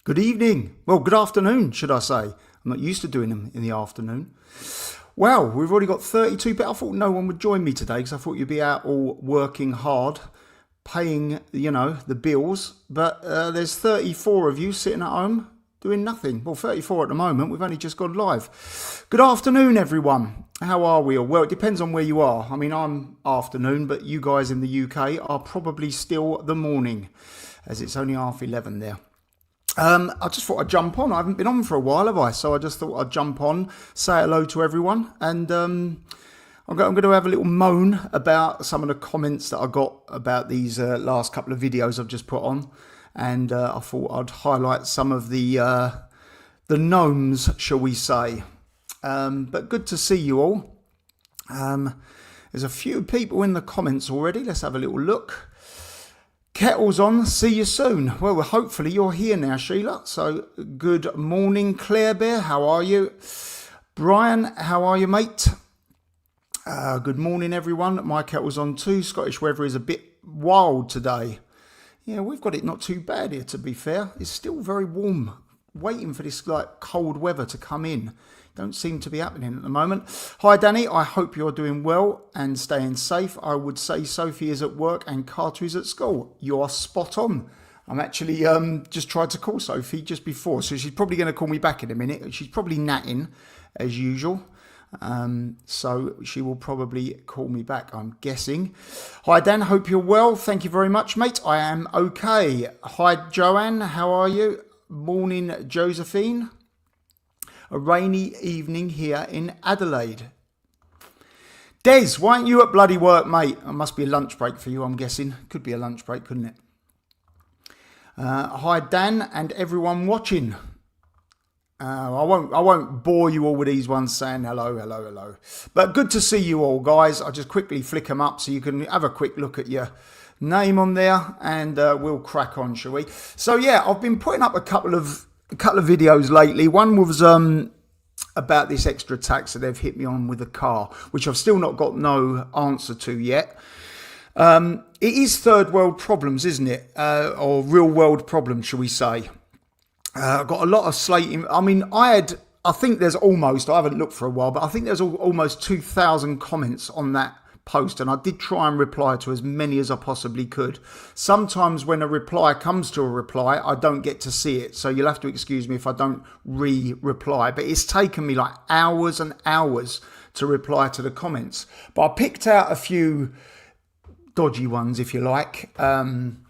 Good evening. Well, good afternoon, should I say. I'm not used to doing them in the afternoon. Well, we've already got 32 people. I thought no one would join me today because I thought you'd be out all working hard, paying, the bills. But there's 34 of you sitting at home doing nothing. Well, 34 at the moment. We've only just gone live. Good afternoon, everyone. How are we all? Well, it depends on where you are. I mean, I'm afternoon, but you guys in the UK are probably still the morning, as it's only 11:30 there. I just thought I'd jump on. I haven't been on for a while, have I? So I just thought I'd jump on, say hello to everyone. And I'm going to have a little moan about some of the comments that I got about these last couple of videos I've just put on. And I thought I'd highlight some of the gnomes, shall we say. But good to see you all. There's a few people in the comments already. Let's have a little look. Kettle's on, see you soon. Well, hopefully you're here now, Sheila. So good morning, Claire Bear, how are you? Brian, how are you, mate? Good morning, everyone. My kettle's on too. Scottish weather is a bit wild today. Yeah, we've got it not too bad here, to be fair. It's still very warm, waiting for this cold weather to come in. Don't seem to be happening at the moment. Hi, Danny. I hope you're doing well and staying safe. I would say Sophie is at work and Carter is at school. You are spot on. I'm actually just tried to call Sophie just before, so she's probably going to call me back in a minute. She's probably natting as usual. So she will probably call me back, I'm guessing. Hi, Dan. Hope you're well. Thank you very much, mate. I am okay. Hi, Joanne. How are you? Morning, Josephine. A rainy evening here in Adelaide. Des, why aren't you at bloody work, mate? It must be a lunch break for you, I'm guessing. Could be a lunch break, couldn't it? Hi, Dan, and everyone watching. I won't bore you all with these ones saying hello. But good to see you all, guys. I'll just quickly flick them up so you can have a quick look at your name on there, and we'll crack on, shall we? So yeah, I've been putting up a couple of videos lately. One was about this extra tax that they've hit me on with a car, which I've still not got no answer to yet. It is third world problems, isn't it? Or real world problems, shall we say. I've got a lot of slating. I mean, I think there's almost, I haven't looked for a while, but I think there's almost 2,000 comments on that post, and I did try and reply to as many as I possibly could. Sometimes when a reply comes to a reply, I don't get to see it, so you'll have to excuse me if I don't reply, but it's taken me like hours and hours to reply to the comments. But I picked out a few dodgy ones, if you like. I'm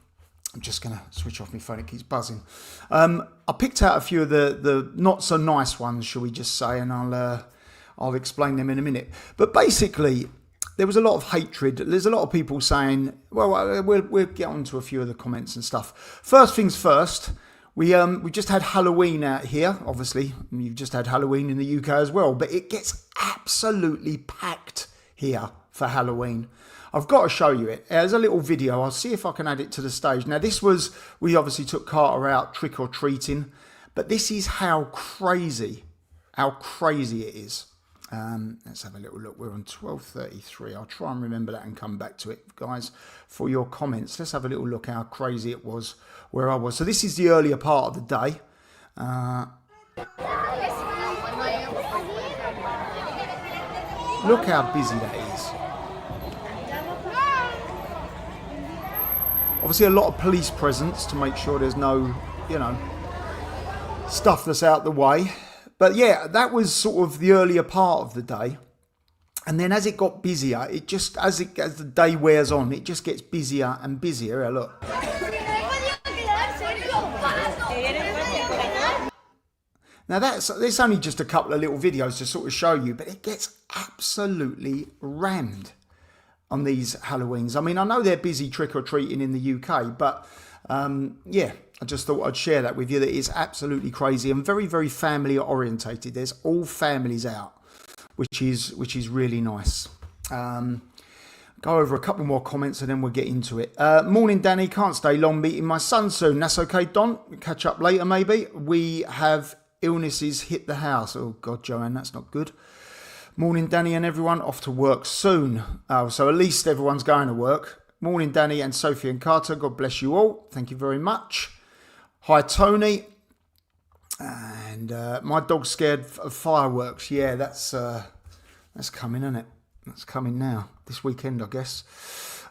just going to switch off my phone, it keeps buzzing. I picked out a few of the not so nice ones, shall we just say, and I'll explain them in a minute. But basically, there was a lot of hatred. There's a lot of people saying, well, we'll get on to a few of the comments and stuff. First things first, we just had Halloween out here. Obviously, you've just had Halloween in the UK as well. But it gets absolutely packed here for Halloween. I've got to show you it. There's a little video. I'll see if I can add it to the stage. Now, we obviously took Carter out trick-or-treating. But this is how crazy it is. Let's have a little look. We're on 12:33. I'll try and remember that and come back to it, guys, for your comments. Let's have a little look how crazy it was where I was. So this is the earlier part of the day. Look how busy that is. Obviously a lot of police presence to make sure there's no, stuff that's out the way. But yeah, that was sort of the earlier part of the day. And then as it got busier, as the day wears on, it just gets busier and busier. Here, look. Now there's only just a couple of little videos to sort of show you, but it gets absolutely rammed on these Halloweens. I mean, I know they're busy trick-or-treating in the UK, but yeah, I just thought I'd share that with you. That it's absolutely crazy and very, very family orientated. There's all families out, which is really nice. Go over a couple more comments and then we'll get into it. Morning, Danny. Can't stay long. Meeting my son soon. That's okay, Don. Catch up later, maybe. We have illnesses hit the house. Oh God, Joanne, that's not good. Morning, Danny and everyone. Off to work soon. Oh, so at least everyone's going to work. Morning, Danny and Sophie and Carter. God bless you all. Thank you very much. Hi, Tony. And my dog's scared of fireworks. Yeah, that's coming, isn't it? That's coming now. This weekend, I guess.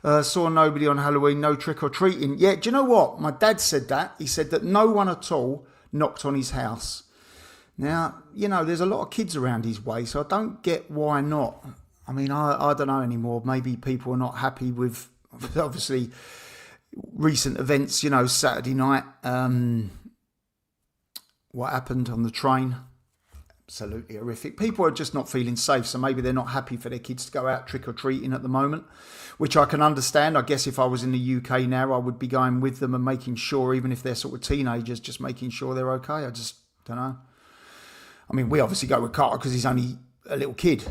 Saw nobody on Halloween, no trick-or-treating. Yeah, do you know what? My dad said that. He said that no one at all knocked on his house. Now, there's a lot of kids around his way, so I don't get why not. I mean, I don't know anymore. Maybe people are not happy with, obviously, recent events, Saturday night. What happened on the train? Absolutely horrific. People are just not feeling safe, so maybe they're not happy for their kids to go out trick-or-treating at the moment, which I can understand. I guess if I was in the UK now, I would be going with them and making sure, even if they're sort of teenagers, just making sure they're okay. I just don't know. I mean, we obviously go with Carter because he's only a little kid,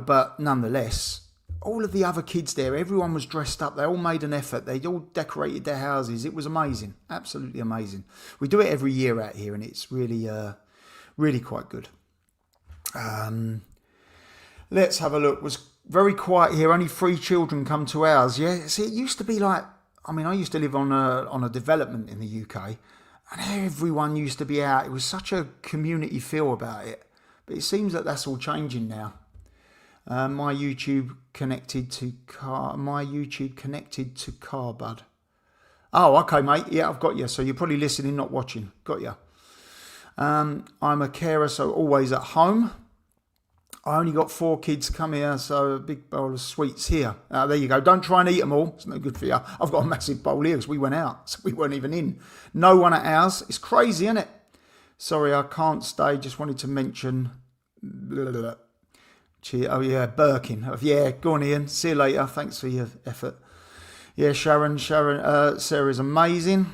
but nonetheless, all of the other kids there, everyone was dressed up. They all made an effort. They all decorated their houses. It was amazing. Absolutely amazing. We do it every year out here, and it's really, really quite good. Let's have a look. It was very quiet here. Only 3 children come to ours. Yeah. See, it used to be like, I used to live on a development in the UK, and everyone used to be out. It was such a community feel about it. But it seems that that's all changing now. My YouTube connected to car, bud. Oh, okay, mate. Yeah, I've got you. So you're probably listening, not watching. Got you. I'm a carer, so always at home. I only got 4 kids come here, so a big bowl of sweets here. There you go. Don't try and eat them all. It's no good for you. I've got a massive bowl here because we went out, so we weren't even in. No one at ours. It's crazy, isn't it? Sorry, I can't stay. Just wanted to mention. Oh yeah, Birkin. Yeah, go on, Ian. See you later. Thanks for your effort. Yeah, Sharon. Sarah's amazing.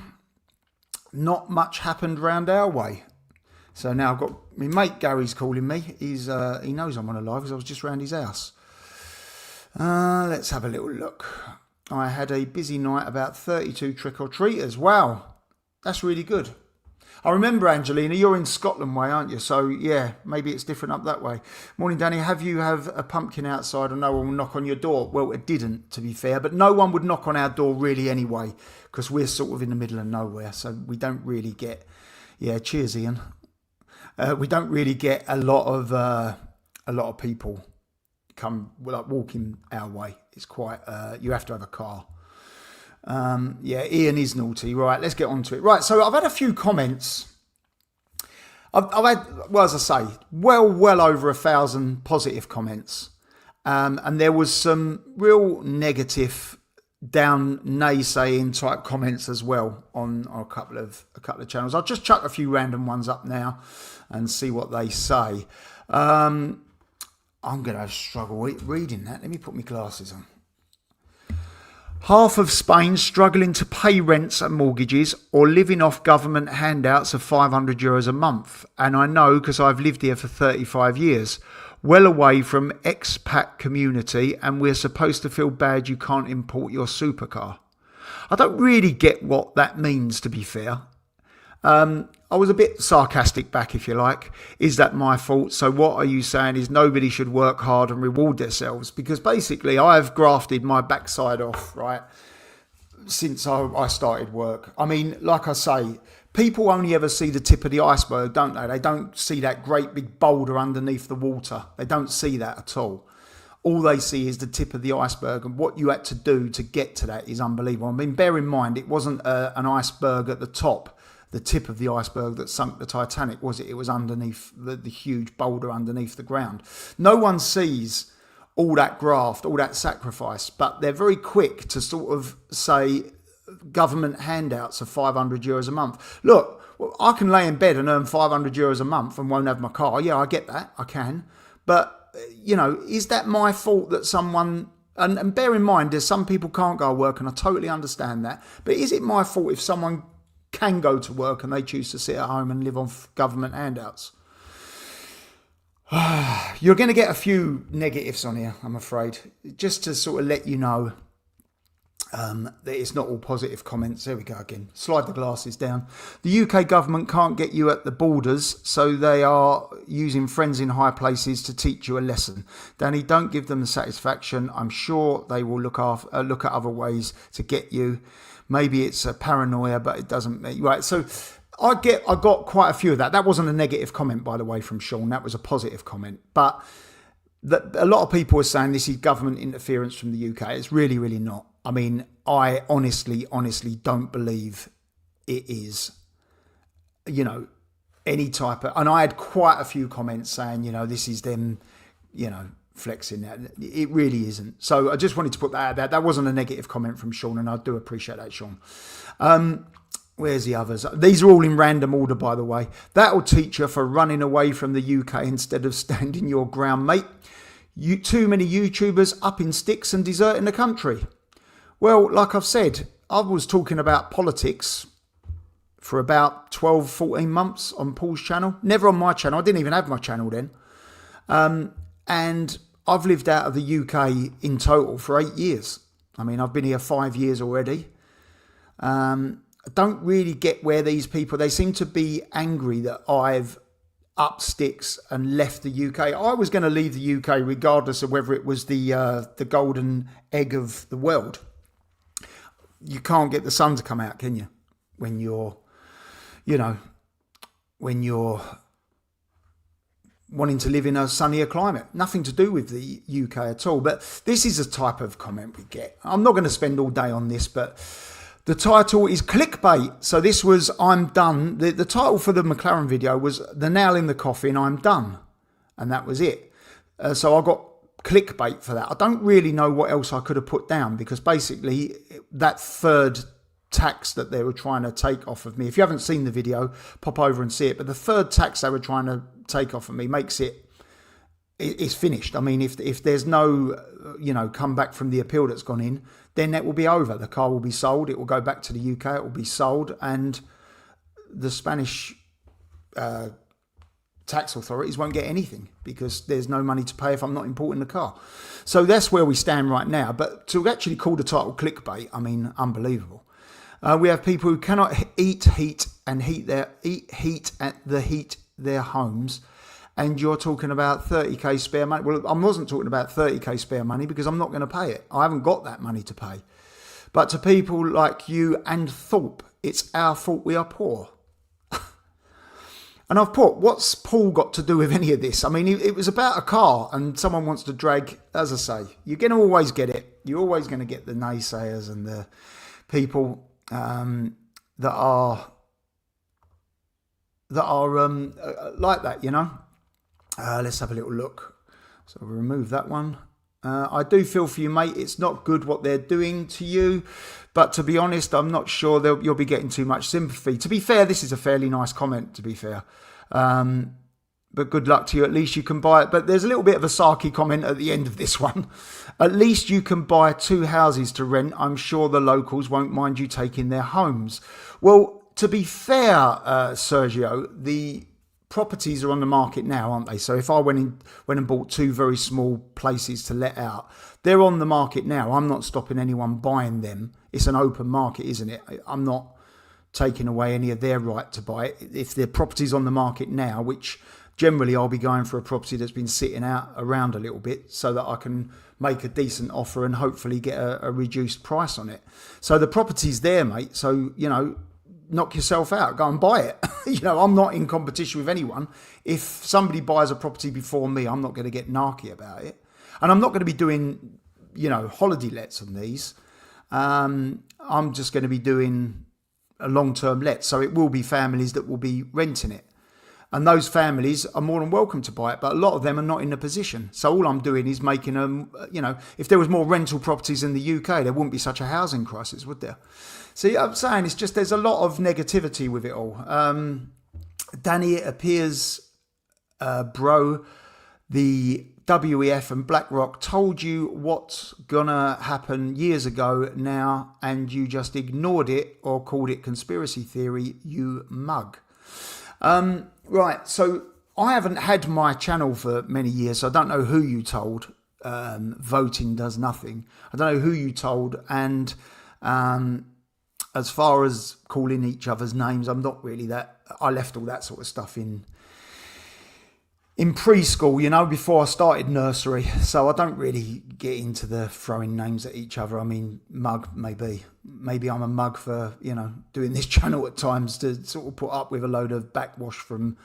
Not much happened round our way. So now I've got my mate Gary's calling me. He knows I'm on a live because I was just round his house. Let's have a little look. I had a busy night, about 32 trick-or-treaters. Wow, that's really good. I remember, Angelina, you're in Scotland way, aren't you? So, yeah, maybe it's different up that way. Morning, Danny. Have you have a pumpkin outside and no one will knock on your door? Well, it didn't, to be fair. But no one would knock on our door really anyway because we're sort of in the middle of nowhere. So we don't really get... Yeah, cheers, Ian. We don't really get a lot of people walking our way. It's quite... you have to have a car. Yeah, Ian is naughty. Right, let's get on to it. Right, so I've had a few comments. I've had, well, as I say, well over 1,000 positive comments. And there was some real negative, down naysaying type comments as well on a couple of channels. I'll just chuck a few random ones up now and see what they say. I'm going to struggle reading that. Let me put my glasses on. Half of Spain struggling to pay rents and mortgages or living off government handouts of €500 a month. And I know because I've lived here for 35 years. Well away from expat community, and we're supposed to feel bad you can't import your supercar. I don't really get what that means, to be fair. I was a bit sarcastic back, if you like. Is that my fault? So what are you saying is nobody should work hard and reward themselves? Because basically I've grafted my backside off, right, since I started work. I mean, like I say, people only ever see the tip of the iceberg, don't they? They don't see that great big boulder underneath the water. They don't see that at all. All they see is the tip of the iceberg, and what you had to do to get to that is unbelievable. I mean, bear in mind, it wasn't an iceberg at the top, the tip of the iceberg that sunk the Titanic, was it? It was underneath the huge boulder underneath the ground. No one sees all that graft, all that sacrifice, but they're very quick to sort of say government handouts of €500 a month. Look, well, I can lay in bed and earn €500 a month and won't have my car. Yeah, I get that. I can. But, is that my fault that someone... And bear in mind, there's some people can't go to work, and I totally understand that. But is it my fault if someone can go to work and they choose to sit at home and live on government handouts? You're going to get a few negatives on here, I'm afraid. Just to sort of let you know that it's not all positive comments. There we go again. Slide the glasses down. The UK government can't get you at the borders, so they are using friends in high places to teach you a lesson. Danny, don't give them the satisfaction. I'm sure they will look at other ways to get you. Maybe it's a paranoia, but it doesn't make... Right, so I got quite a few of that. That wasn't a negative comment, by the way, from Sean. That was a positive comment. But a lot of people are saying this is government interference from the UK. It's really, really not. I mean, I honestly don't believe it is, you know, any type of... And I had quite a few comments saying, you know, this is them, you know, flexing that. It really isn't. So I just wanted to put that out there. That wasn't a negative comment from Sean, and I do appreciate that, Sean. Where's the others? These are all in random order, by the way. That'll teach you for running away from the UK instead of standing your ground, mate. Too many YouTubers up in sticks and deserting the country. Well, like I've said, I was talking about politics for about 12, 14 months on Paul's channel. Never on my channel. I didn't even have my channel then. And I've lived out of the UK in total for 8 years. I mean, I've been here 5 years already. I don't really get where these people... They seem to be angry that I've up sticks and left the UK. I was going to leave the UK regardless of whether it was the golden egg of the world. You can't get the sun to come out, can you? When you're, you know, when you're wanting to live in a sunnier climate. Nothing to do with the UK at all. But this is a type of comment we get. I'm not going to spend all day on this, but the title is Clickbait. So this was I'm Done. The title for the McLaren video was The Nail in the Coffin, I'm Done. And that was it. So I got clickbait for that. I don't really know what else I could have put down, because basically that third tax that they were trying to take off of me, if you haven't seen the video, pop over and see it, but the third tax they were trying to take off of me makes it's finished. I mean, if there's no, you know, come back from the appeal that's gone in, then that will be over. The car will be sold. It will go back to the UK. It will be sold, and the Spanish tax authorities won't get anything because there's no money to pay if I'm not importing the car. So that's where we stand right now. But to actually call the title clickbait, I mean, unbelievable. We have people who cannot eat heat their homes, and you're talking about 30k spare money. Well, I wasn't talking about 30k spare money because I'm not going to pay it. I haven't got that money to pay. But to people like you and Thorpe, it's our fault we are poor. And I've put, what's Paul got to do with any of this? I mean, it was about a car, and someone wants to drag, as I say, you're going to always get it. You're always going to get the naysayers and the people that are like that, you know. Let's have a little look. So we'll remove that one. I do feel for you, mate. It's not good what they're doing to you. But to be honest, I'm not sure you'll be getting too much sympathy. To be fair, this is a fairly nice comment, to be fair. But good luck to you. At least you can buy it. But there's a little bit of a sarky comment at the end of this one. At least you can buy 2 houses to rent. I'm sure the locals won't mind you taking their homes. Well, to be fair, Sergio, the properties are on the market now, aren't they? So if I went and bought 2 very small places to let out, they're on the market now. I'm not stopping anyone buying them. It's an open market, isn't it? I'm not taking away any of their right to buy it. If the property's on the market now, which generally I'll be going for a property that's been sitting out around a little bit so that I can make a decent offer and hopefully get a reduced price on it. So the property's there, mate. So, you know, knock yourself out, go and buy it. You know, I'm not in competition with anyone. If somebody buys a property before me, I'm not going to get narky about it. And I'm not going to be doing, you know, holiday lets on these. I'm just going to be doing a long-term let. So it will be families that will be renting it. And those families are more than welcome to buy it, but a lot of them are not in a position. So all I'm doing is making them, you know, if there was more rental properties in the UK, there wouldn't be such a housing crisis, would there? See, I'm saying it's just there's a lot of negativity with it all. Danny, it appears, bro, the WEF and BlackRock told you what's gonna happen years ago now, and you just ignored it or called it conspiracy theory, you mug. Right, so I haven't had my channel for many years, so I don't know who you told. Voting does nothing. I don't know who you told, and as far as calling each other's names, I'm not really that. I left all that sort of stuff in in preschool, before I started nursery. So I don't really get into the throwing names at each other. I mean, mug, maybe. Maybe I'm a mug for, doing this channel at times to sort of put up with a load of backwash from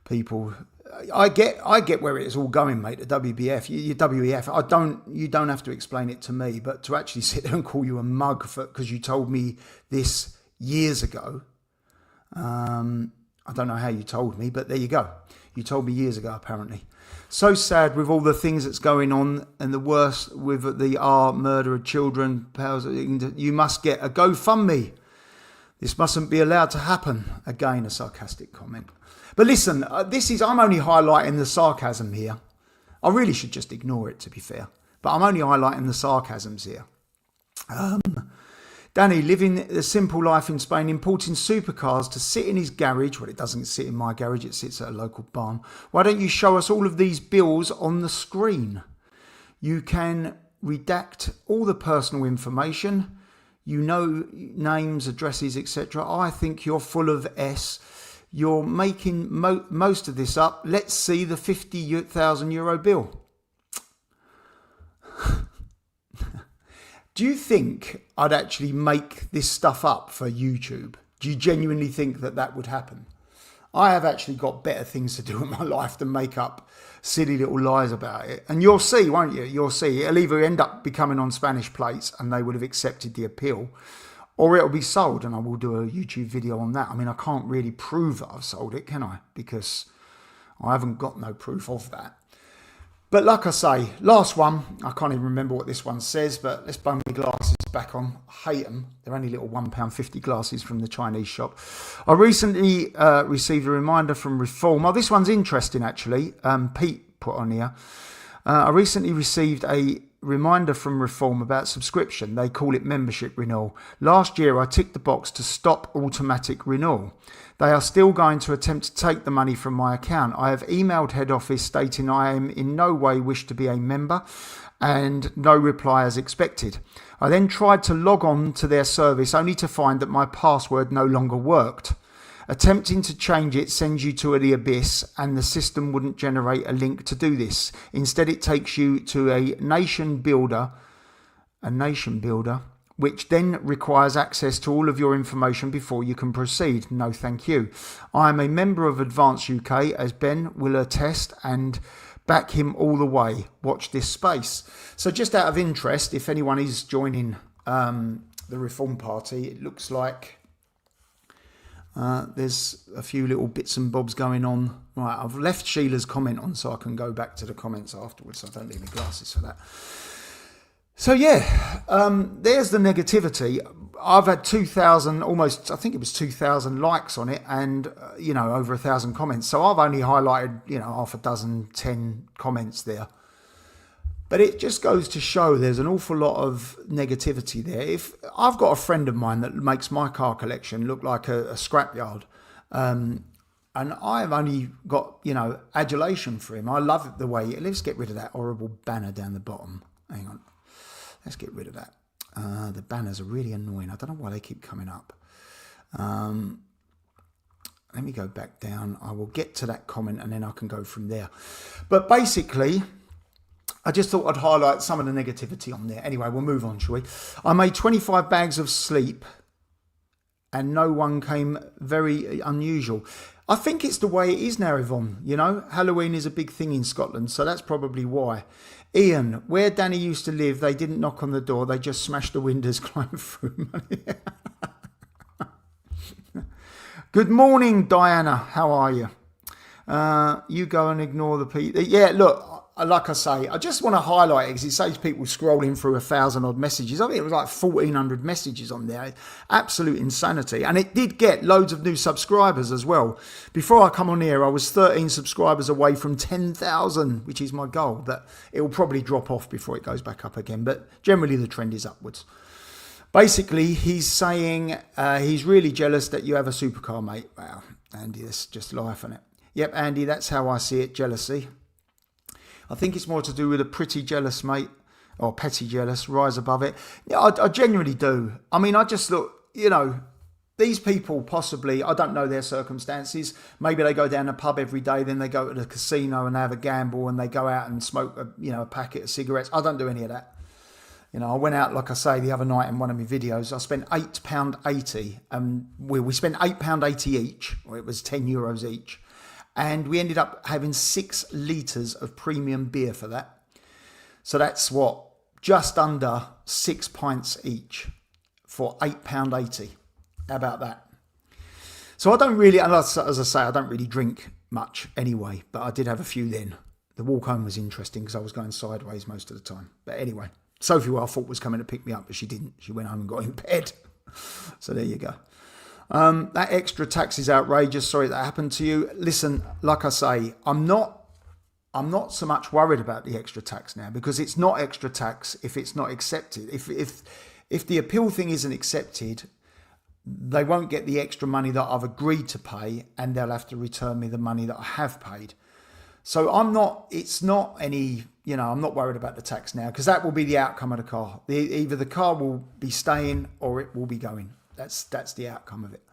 people. I get where it's all going, mate. The WBF, you WEF. You don't have to explain it to me, but to actually sit there and call you a mug because you told me this years ago. I don't know how you told me, but there you go. You told me years ago, apparently. So sad with all the things that's going on, and the worst with the murder of children. You must get a GoFundMe. This mustn't be allowed to happen. Again, a sarcastic comment. But listen, I'm only highlighting the sarcasm here. I really should just ignore it, to be fair. But I'm only highlighting the sarcasms here. Danny, living a simple life in Spain, importing supercars to sit in his garage. Well, it doesn't sit in my garage, it sits at a local barn. Why don't you show us all of these bills on the screen? You can redact all the personal information. Names, addresses, etc. I think you're full of S. You're making most of this up. Let's see the €50,000 bill. Do you think I'd actually make this stuff up for YouTube? Do you genuinely think that would happen? I have actually got better things to do in my life than make up silly little lies about it. And you'll see, won't you? You'll see. It'll either end up becoming on Spanish plates and they would have accepted the appeal, or it'll be sold and I will do a YouTube video on that. I mean, I can't really prove that I've sold it, can I? Because I haven't got no proof of that. But like I say, last one, I can't even remember what this one says, but let's blow my glasses back on. I hate them. They're only little £1.50 glasses from the Chinese shop. I recently received a reminder from Reform. Oh, this one's interesting, actually. Pete put on here. I recently received a reminder from Reform about subscription. They call it membership renewal. Last year, I ticked the box to stop automatic renewal. They are still going to attempt to take the money from my account. I have emailed head office stating I am in no way wish to be a member and no reply as expected. I then tried to log on to their service only to find that my password no longer worked. Attempting to change it sends you to the abyss and the system wouldn't generate a link to do this. Instead, it takes you to a nation builder, which then requires access to all of your information before you can proceed. No, thank you. I am a member of Advance UK, as Ben will attest, and back him all the way. Watch this space. So just out of interest, if anyone is joining the Reform Party, it looks like there's a few little bits and bobs going on. Right, I've left Sheila's comment on so I can go back to the comments afterwards. So I don't need my glasses for that. So yeah, there's the negativity. I've had 2,000, almost, I think it was 2,000 likes on it and, over 1,000 comments. So I've only highlighted, half a dozen, 10 comments there. But it just goes to show there's an awful lot of negativity there. If I've got a friend of mine that makes my car collection look like a scrapyard, and I've only got, adulation for him. I love the way, let's get rid of that horrible banner down the bottom. Hang on. Let's get rid of that. The banners are really annoying. I don't know why they keep coming up. Let me go back down. I will get to that comment and then I can go from there. But basically, I just thought I'd highlight some of the negativity on there. Anyway, we'll move on, shall we? I made 25 bags of sleep and no one came. Very unusual. I think it's the way it is now, Yvonne. Halloween is a big thing in Scotland, so that's probably why. Ian, where Danny used to live, they didn't knock on the door. They just smashed the windows, climbed through. Good morning, Diana. How are you? You go and ignore the people. Yeah, look, like I say, I just want to highlight it because it saves people scrolling through 1,000 odd messages. I think it was like 1,400 messages on there. Absolute insanity. And it did get loads of new subscribers as well. Before I come on here, I was 13 subscribers away from 10,000, which is my goal. But it will probably drop off before it goes back up again. But generally the trend is upwards. Basically, he's saying he's really jealous that you have a supercar, mate. Wow, Andy, that's just life, isn't it? Yep, Andy, that's how I see it, jealousy. I think it's more to do with a pretty jealous, mate, or petty jealous, rise above it. Yeah, I genuinely do. I mean, I just look, these people possibly, I don't know their circumstances. Maybe they go down the pub every day, then they go to the casino and have a gamble, and they go out and smoke a packet of cigarettes. I don't do any of that. I went out, like I say, the other night in one of my videos. I spent £8.80, and we spent £8.80 each, or it was €10 each, and we ended up having 6 litres of premium beer for that. So that's just under 6 pints each for £8.80. How about that? So I don't really, as I say, I don't really drink much anyway, but I did have a few then. The walk home was interesting because I was going sideways most of the time. But anyway, Sophie, who I thought was coming to pick me up, but she didn't. She went home and got in bed. So there you go. That extra tax is outrageous. Sorry that happened to you. Listen, like I say, I'm not so much worried about the extra tax now, because it's not extra tax if it's not accepted. If the appeal thing isn't accepted, they won't get the extra money that I've agreed to pay, and they'll have to return me the money that I have paid. So I'm not worried about the tax now, because that will be the outcome of the car. Either the car will be staying or it will be going. That's the outcome of it.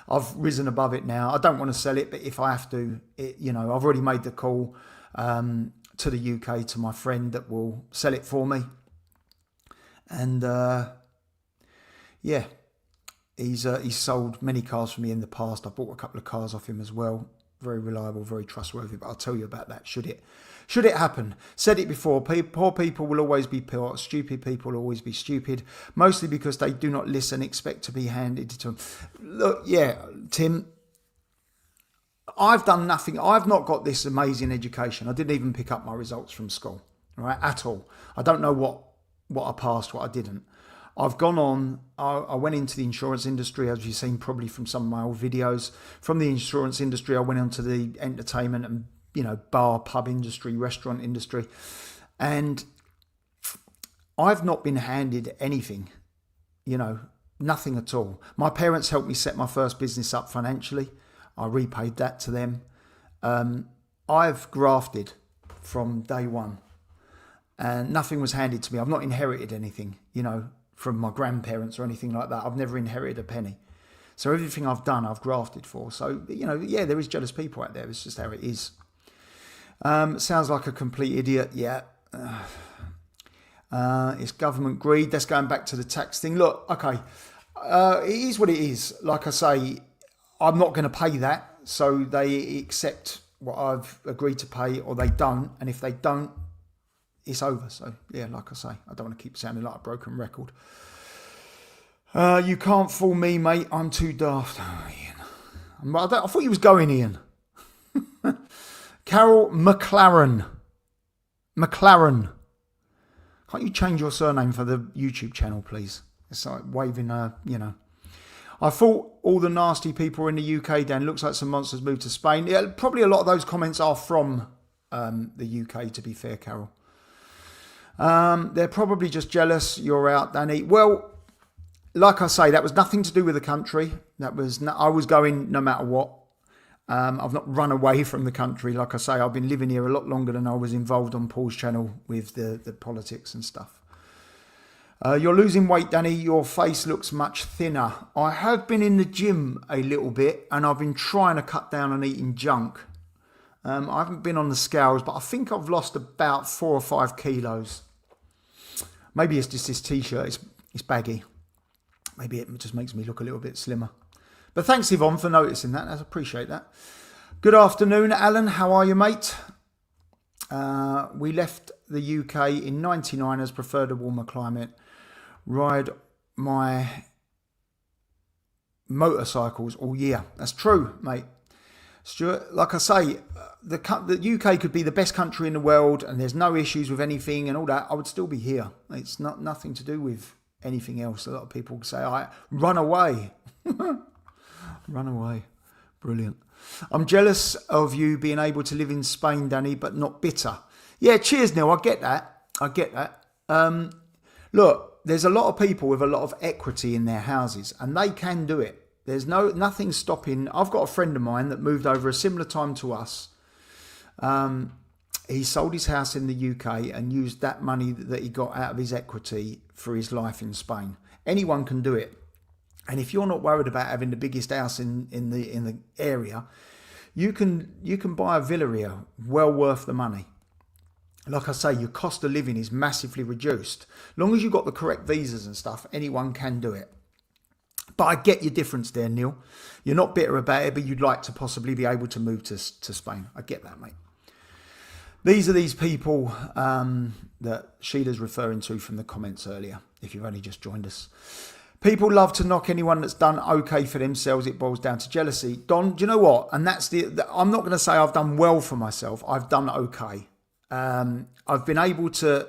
I've risen above it now. I don't want to sell it, but if I have to, I've already made the call to the UK to my friend that will sell it for me. And he's sold many cars for me in the past. I bought a couple of cars off him as well. Very reliable, very trustworthy, but I'll tell you about that should it happen. Said it before, poor people will always be poor, stupid people will always be stupid, mostly because they do not listen, expect to be handed to them. Look, yeah, Tim, I've done nothing. I've not got this amazing education. I didn't even pick up my results from school, right, at all. I don't know what I passed, what I didn't. I've gone on, I went into the insurance industry, as you've seen probably from some of my old videos. From the insurance industry, I went into the entertainment and, bar, pub industry, restaurant industry. And I've not been handed anything, nothing at all. My parents helped me set my first business up financially. I repaid that to them. I've grafted from day one, and nothing was handed to me. I've not inherited anything, from my grandparents or anything like that. I've never inherited a penny. So everything I've done, I've grafted for. So, there is jealous people out there. It's just how it is. Sounds like a complete idiot. Yeah. It's government greed. That's going back to the tax thing. Look, okay. It is what it is. Like I say, I'm not going to pay that. So they accept what I've agreed to pay, or they don't. And if they don't, it's over. So, yeah, like I say, I don't want to keep sounding like a broken record. You can't fool me, mate. I'm too daft. Oh, Ian. I thought you was going, Ian. Carol McLaren. Can't you change your surname for the YouTube channel, please? It's like waving, I thought all the nasty people in the UK, Dan. Looks like some monsters moved to Spain. Yeah, probably a lot of those comments are from the UK, to be fair, Carol. They're probably just jealous you're out, Danny. Well, like I say, that was nothing to do with the country. I was going no matter what. I've not run away from the country. Like I say, I've been living here a lot longer than I was involved on Paul's channel with the politics and stuff. You're losing weight, Danny. Your face looks much thinner. I have been in the gym a little bit, and I've been trying to cut down on eating junk. I haven't been on the scales, but I think I've lost about 4 or 5 kilos. Maybe it's just this t-shirt. It's baggy. Maybe it just makes me look a little bit slimmer. But thanks, Yvonne, for noticing that. I appreciate that. Good afternoon, Alan. How are you, mate? We left the UK in '99 as preferred a warmer climate. Ride my motorcycles all year. That's true, mate. Stuart, like I say, the UK could be the best country in the world and there's no issues with anything and all that. I would still be here. It's nothing to do with anything else. A lot of people say, run away. Run away. Brilliant. I'm jealous of you being able to live in Spain, Danny, but not bitter. Yeah, cheers, Neil. I get that. Look, there's a lot of people with a lot of equity in their houses and they can do it. There's nothing stopping. I've got a friend of mine that moved over a similar time to us. He sold his house in the UK and used that money that he got out of his equity for his life in Spain. Anyone can do it. And if you're not worried about having the biggest house in the area, you can buy a villa here, well worth the money. Like I say, your cost of living is massively reduced. As long as you've got the correct visas and stuff, anyone can do it. But I get your difference there, Neil. You're not bitter about it, but you'd like to possibly be able to move to Spain. I get that, mate. These are these people that Sheila's referring to from the comments earlier, if you've only just joined us. People love to knock anyone that's done okay for themselves. It boils down to jealousy. Don, do you know what? And that's I'm not going to say I've done well for myself. I've done okay. I've been able to,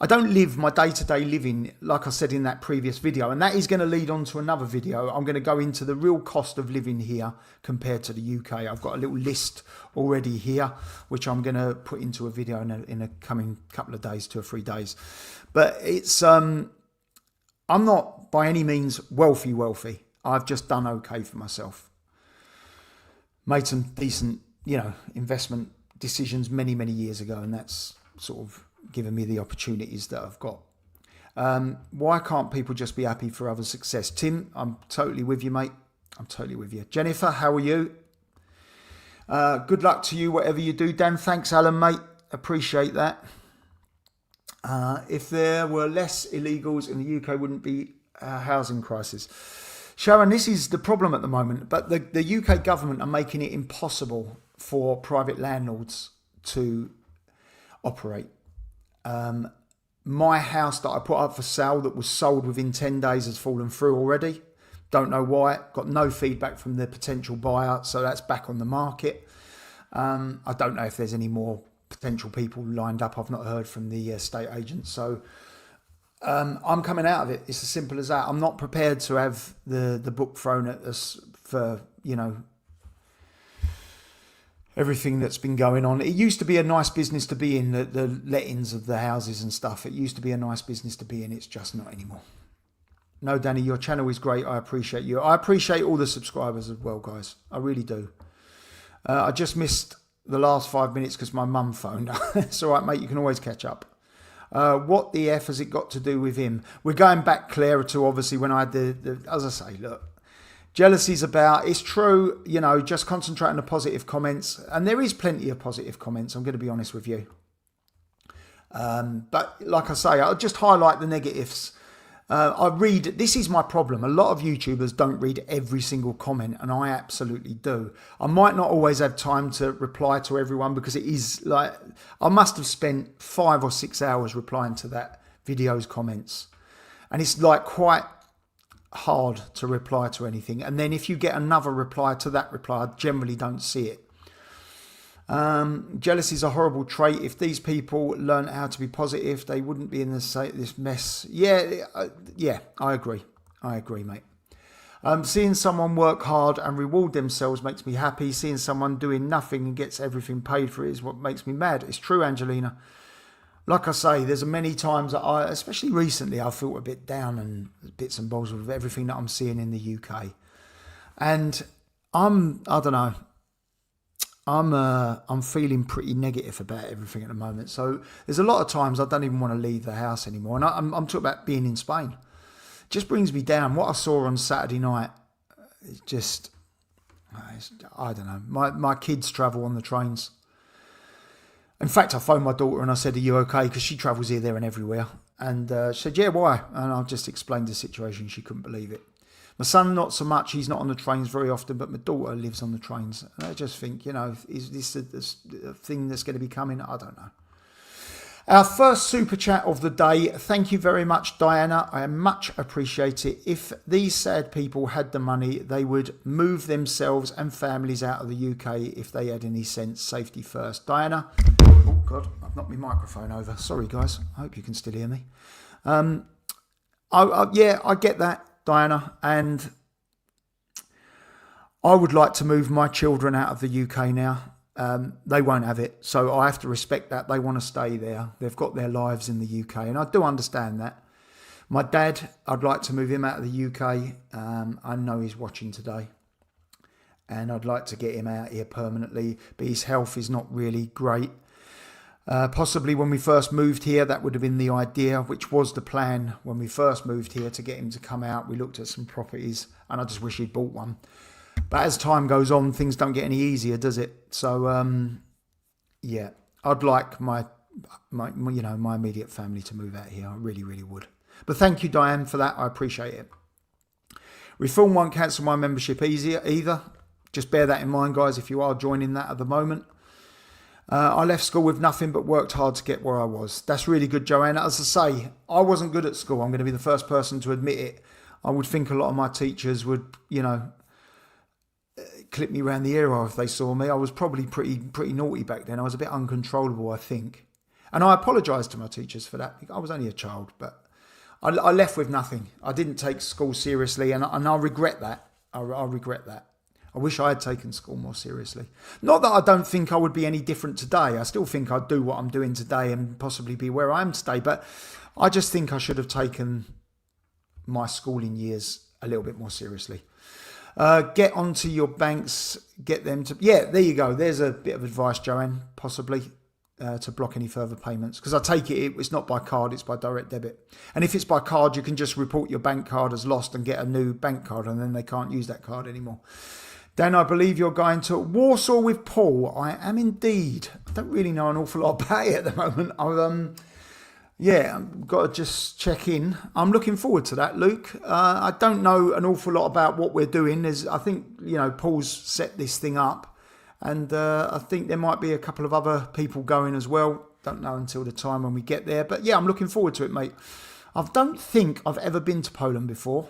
I don't live my day-to-day living like I said in that previous video, and that is going to lead on to another video. I'm going to go into the real cost of living here compared to the UK. I've got a little list already here, which I'm going to put into a video in a coming couple of days, 2 or 3 days. But it's, I'm not by any means wealthy. I've just done okay for myself. Made some decent, investment decisions many years ago, and that's sort of given me the opportunities that I've got. Why can't people just be happy for others' success? Tim, I'm totally with you, mate. I'm totally with you. Jennifer, how are you? Good luck to you, whatever you do. Dan, thanks, Alan, mate. Appreciate that. If there were less illegals in the UK, wouldn't be a housing crisis. Sharon, this is the problem at the moment, but the UK government are making it impossible for private landlords to operate. My house that I put up for sale that was sold within 10 days has fallen through already. Don't know why. Got no feedback from the potential buyer, so that's back on the market. I don't know if there's any more potential people lined up. I've not heard from the estate agent, so I'm coming out of it. It's as simple as that. I'm not prepared to have the book thrown at us for everything that's been going on. It used to be a nice business to be in, the lettings of the houses and stuff. It used to be a nice business to be in. It's just not anymore. No, Danny, your channel is great. I appreciate you. I appreciate all the subscribers as well, guys. I really do. I just missed the last 5 minutes because my mum phoned. It's all right, mate. You can always catch up. What the F has it got to do with him? We're going back, Claire, to obviously when I had as I say, look, jealousy's about, it's true, just concentrate on the positive comments. And there is plenty of positive comments, I'm going to be honest with you. But like I say, I'll just highlight the negatives. This is my problem. A lot of YouTubers don't read every single comment, and I absolutely do. I might not always have time to reply to everyone because it is like, I must have spent 5 or 6 hours replying to that video's comments. And it's like quite hard to reply to anything. And then if you get another reply to that reply, I generally don't see it. Jealousy is a horrible trait. If these people learn how to be positive, they wouldn't be in this mess. Yeah, I agree, mate. Seeing someone work hard and reward themselves makes me happy. Seeing someone doing nothing and gets everything paid for it is what makes me mad. It's true, Angelina. Like I say, there's many times that especially recently, I felt a bit down and bits and bobs with everything that I'm seeing in the UK. And I don't know. I'm feeling pretty negative about everything at the moment. So there's a lot of times I don't even want to leave the house anymore. And I'm talking about being in Spain. It just brings me down. What I saw on Saturday night, it's just, I don't know. My kids travel on the trains. In fact, I phoned my daughter and I said, are you okay? Because she travels here, there and everywhere. And she said, yeah, why? And I just explained the situation. She couldn't believe it. My son, not so much. He's not on the trains very often, but my daughter lives on the trains. And I just think, is this a thing that's going to be coming? I don't know. Our first super chat of the day. Thank you very much, Diana. I much appreciate it. If these sad people had the money, they would move themselves and families out of the UK if they had any sense. Safety first. Diana. Oh, God, I've knocked my microphone over. Sorry, guys. I hope you can still hear me. Yeah, I get that, Diana. And I would like to move my children out of the UK now. They won't have it, so I have to respect that. They want to stay there. They've got their lives in the UK, and I do understand that. My dad, I'd like to move him out of the UK. I know he's watching today, and I'd like to get him out here permanently, but his health is not really great. Possibly when we first moved here, that would have been the idea, which was the plan when we first moved here, to get him to come out. We looked at some properties, and I just wish he'd bought one. But as time goes on, things don't get any easier, does it? So, yeah, I'd like my immediate family to move out here. I really, really would. But thank you, Diane, for that. I appreciate it. Reform won't cancel my membership either. Just bear that in mind, guys, if you are joining that at the moment. I left school with nothing but worked hard to get where I was. That's really good, Joanna. As I say, I wasn't good at school. I'm going to be the first person to admit it. I would think a lot of my teachers would, clip me around the ear if they saw me. I was probably pretty naughty back then. I was a bit uncontrollable, I think. And I apologise to my teachers for that. I was only a child, but I left with nothing. I didn't take school seriously, and I regret that. I regret that. I wish I had taken school more seriously. Not that I don't think I would be any different today. I still think I'd do what I'm doing today and possibly be where I am today. But I just think I should have taken my schooling years a little bit more seriously. Get onto your banks. Get them to... Yeah, there you go. There's a bit of advice, Joanne, possibly, to block any further payments. Because I take it's not by card, it's by direct debit. And if it's by card, you can just report your bank card as lost and get a new bank card, and then they can't use that card anymore. Dan, I believe you're going to Warsaw with Paul. I am indeed. I don't really know an awful lot about it at the moment. I've got to just check in. I'm looking forward to that, Luke. I don't know an awful lot about what we're doing. I think, Paul's set this thing up. And I think there might be a couple of other people going as well. Don't know until the time when we get there. But yeah, I'm looking forward to it, mate. I don't think I've ever been to Poland before.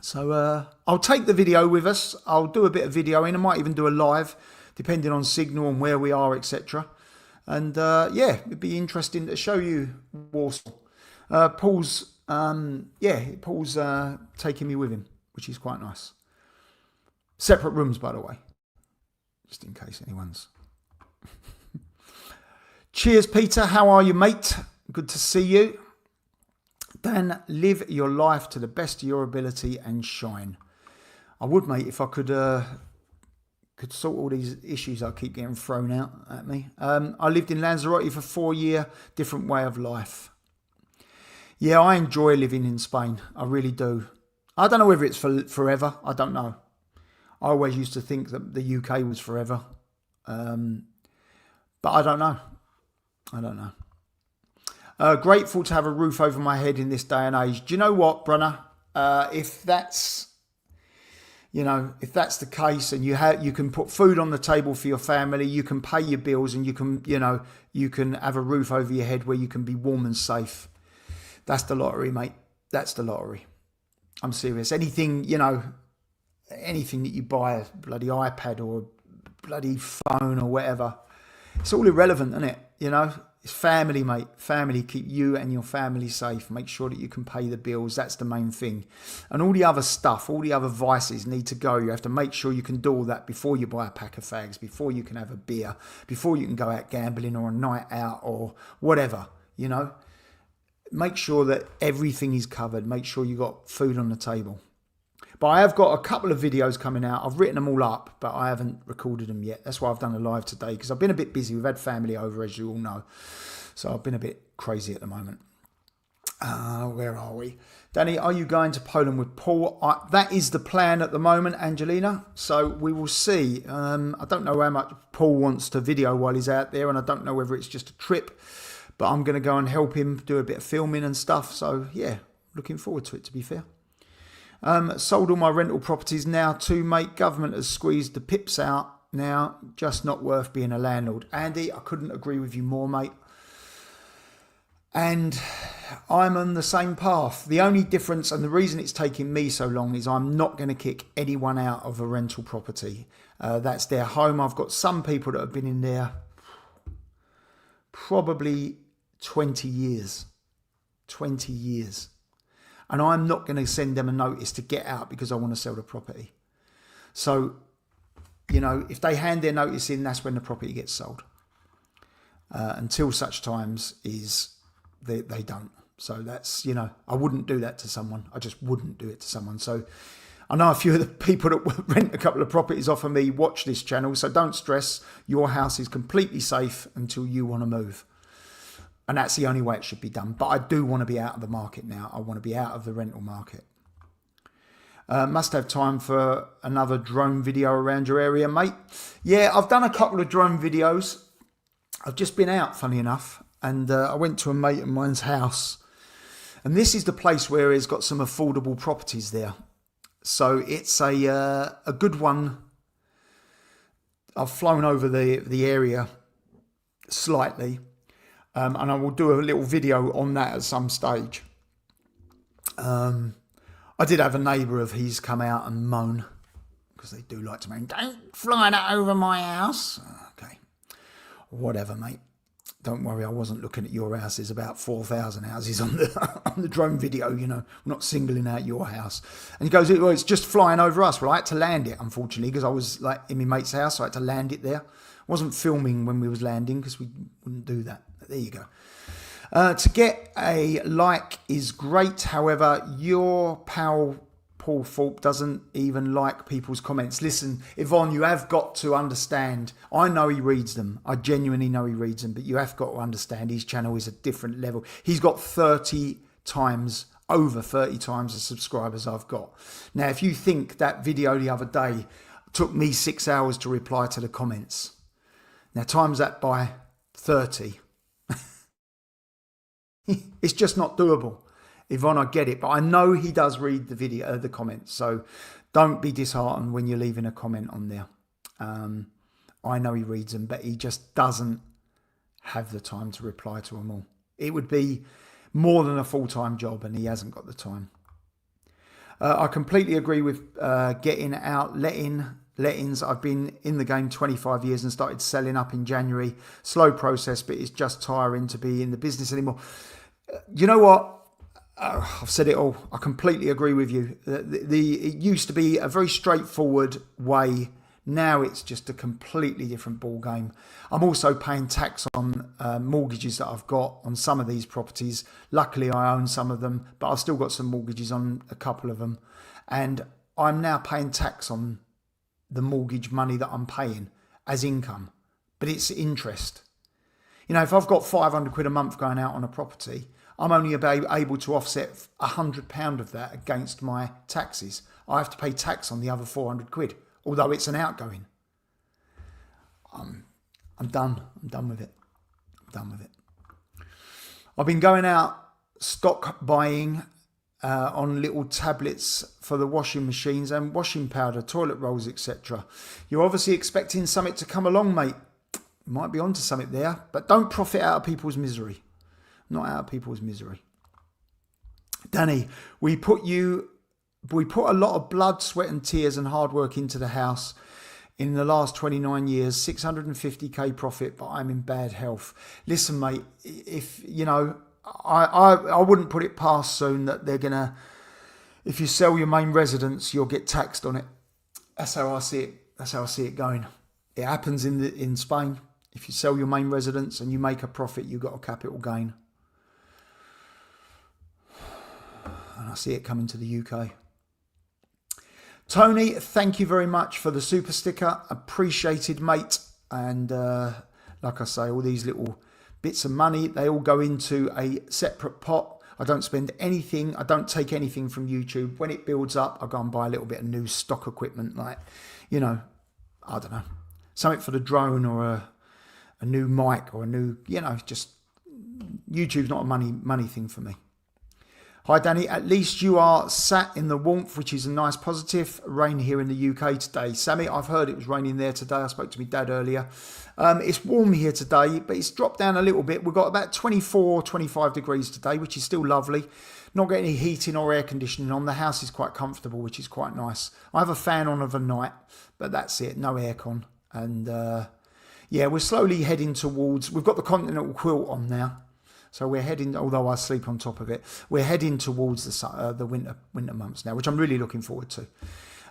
So I'll take the video with us. I'll do a bit of videoing. I might even do a live, depending on signal and where we are, etc. And it'd be interesting to show you Warsaw. Paul's taking me with him, which is quite nice. Separate rooms, by the way, just in case anyone's. Cheers, Peter. How are you, mate? Good to see you. Dan, live your life to the best of your ability and shine. I would, mate, if I could sort all these issues that keep getting thrown out at me. I lived in Lanzarote for 4 years, different way of life. Yeah, I enjoy living in Spain. I really do. I don't know whether it's for forever. I don't know. I always used to think that the UK was forever. But I don't know. Grateful to have a roof over my head in this day and age. Do you know what, Brunner? If that's the case, and you can put food on the table for your family, you can pay your bills, and you can have a roof over your head where you can be warm and safe. That's the lottery, mate. That's the lottery. I'm serious. Anything that you buy, a bloody iPad or a bloody phone or whatever, it's all irrelevant, isn't it? It's family, mate. Family, keep you and your family safe. Make sure that you can pay the bills. That's the main thing. And all the other stuff, all the other vices need to go. You have to make sure you can do all that before you buy a pack of fags, before you can have a beer, before you can go out gambling or a night out or whatever, Make sure that everything is covered. Make sure you got food on the table. But I have got a couple of videos coming out. I've written them all up, but I haven't recorded them yet. That's why I've done a live today, because I've been a bit busy. We've had family over, as you all know. So I've been a bit crazy at the moment. Where are we? Danny, are you going to Poland with Paul? That is the plan at the moment, Angelina. So we will see. I don't know how much Paul wants to video while he's out there, and I don't know whether it's just a trip. But I'm going to go and help him do a bit of filming and stuff. So, yeah, looking forward to it, to be fair. Sold all my rental properties now too, mate. Government has squeezed the pips out now. Just not worth being a landlord. Andy, I couldn't agree with you more, mate. And I'm on the same path. The only difference, and the reason it's taking me so long, is I'm not going to kick anyone out of a rental property. That's their home. I've got some people that have been in there probably 20 years. 20 years. And I'm not going to send them a notice to get out because I want to sell the property. So, if they hand their notice in, that's when the property gets sold. Until such times they don't. So that's, I wouldn't do that to someone. I just wouldn't do it to someone. So I know a few of the people that rent a couple of properties off of me watch this channel, so don't stress. Your house is completely safe until you want to move. And that's the only way it should be done. But I do want to be out of the market now. I want to be out of the rental market. Must have time for another drone video around your area, mate. Yeah, I've done a couple of drone videos. I've just been out, funny enough. And I went to a mate of mine's house. And this is the place where he's got some affordable properties there. So it's a good one. I've flown over the area slightly. And I will do a little video on that at some stage. I did have a neighbour of his come out and moan, because they do like to moan, don't fly that over my house. Okay, whatever, mate. Don't worry, I wasn't looking at your house. There's about 4,000 houses on the drone video, you know. We're not singling out your house. And he goes, well, it's just flying over us. Well, I had to land it, unfortunately, because I was like in my mate's house, so I had to land it there. I wasn't filming when we was landing, because we wouldn't do that. But there you go. To get a like is great. However, your pal Paul Thorpe doesn't even like people's comments. Listen, Yvonne, you have got to understand. I know he reads them. I genuinely know he reads them. But you have got to understand his channel is a different level. He's got over 30 times the subscribers I've got. Now, if you think that video the other day took me 6 hours to reply to the comments. Now, times that by 30. It's just not doable. Yvonne, I get it, but I know he does read the comments, so don't be disheartened when you're leaving a comment on there. I know he reads them, but he just doesn't have the time to reply to them all. It would be more than a full-time job, and he hasn't got the time. I completely agree with getting out, lettings. I've been in the game 25 years and started selling up in January. Slow process, but it's just tiring to be in the business anymore. You know what? I've said it all. I completely agree with you. It used to be a very straightforward way. Now it's just a completely different ball game. I'm also paying tax on mortgages that I've got on some of these properties. Luckily, I own some of them, but I've still got some mortgages on a couple of them. And I'm now paying tax on the mortgage money that I'm paying as income. But it's interest. You know, if I've got 500 quid a month going out on a property, I'm only able to offset £100 of that against my taxes. I have to pay tax on the other 400 quid, although it's an outgoing. I'm done. I'm done with it. I'm done with it. I've been going out stock buying on little tablets for the washing machines and washing powder, toilet rolls, etc. You're obviously expecting something to come along, mate. Might be onto something there, but don't profit out of people's misery. Not out of people's misery. Danny, we put a lot of blood, sweat and tears and hard work into the house in the last 29 years, 650k profit, but I'm in bad health. Listen, mate, if you know, I wouldn't put it past soon that they're gonna, if you sell your main residence, you'll get taxed on it. That's how I see it. That's how I see it going. It happens in Spain. If you sell your main residence and you make a profit, you've got a capital gain. And I see it coming to the UK. Tony, thank you very much for the super sticker. Appreciated, mate. And like I say, all these little bits of money, they all go into a separate pot. I don't spend anything. I don't take anything from YouTube. When it builds up, I go and buy a little bit of new stock equipment. Like, you know, I don't know, something for the drone or a new mic or a new, you know, just YouTube's not a money thing for me. Hi, Danny. At least you are sat in the warmth, which is a nice positive. Rain here in the UK today. Sammy, I've heard it was raining there today. I spoke to my dad earlier. It's warm here today, but it's dropped down a little bit. We've got about 24, 25 degrees today, which is still lovely. Not getting any heating or air conditioning on. The house is quite comfortable, which is quite nice. I have a fan on of a night, but that's it. No aircon. And yeah, we're slowly heading towards... We've got the continental quilt on now. So we're heading, although I sleep on top of it, we're heading towards the winter months now, which I'm really looking forward to.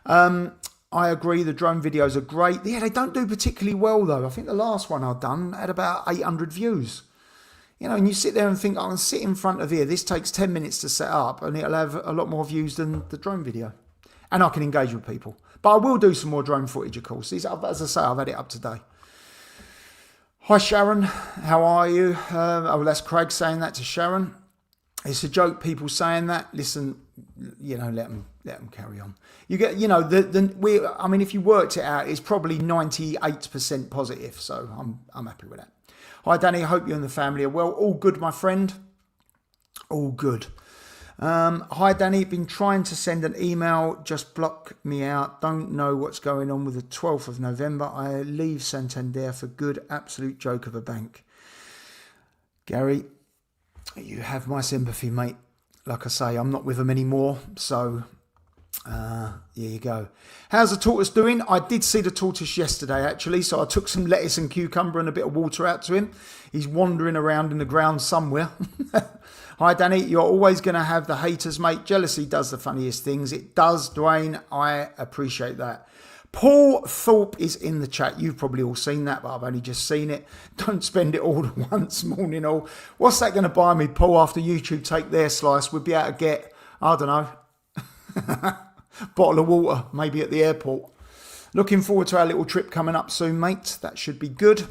I agree, the drone videos are great. Yeah, they don't do particularly well, though. I think the last one I've done had about 800 views. You know, and you sit there and think, I can sit in front of here. This takes 10 minutes to set up, and it'll have a lot more views than the drone video. and I can engage with people. But I will do some more drone footage, of course. As I say, I've had it up today. Hi Sharon, how are you? Oh, that's Craig saying that to Sharon. It's a joke, people saying that. Listen, you know, let them carry on. You get, you know, I mean, if you worked it out, it's probably 98% positive. So I'm happy with that. Hi Danny, hope you and the family are well. All good, my friend. All good. Hi Danny, been trying to send an email, just block me out. Don't know what's going on with the 12th of November. I leave Santander for good. Absolute joke of a bank. Gary, you have my sympathy, mate. Like I say, I'm not with them anymore. So, there you go. How's the tortoise doing? I did see the tortoise yesterday, actually. So I took some lettuce and cucumber and a bit of water out to him. He's wandering around in the ground somewhere. Hi Danny, you're always going to have the haters, mate. Jealousy does the funniest things. It does, Dwayne. I appreciate that. Paul Thorpe is in the chat. You've probably all seen that, but I've only just seen it. Don't spend it all at once, morning all. What's that going to buy me, Paul, after YouTube take their slice? We'll be able to get, I don't know, bottle of water, maybe at the airport. Looking forward to our little trip coming up soon, mate. That should be good.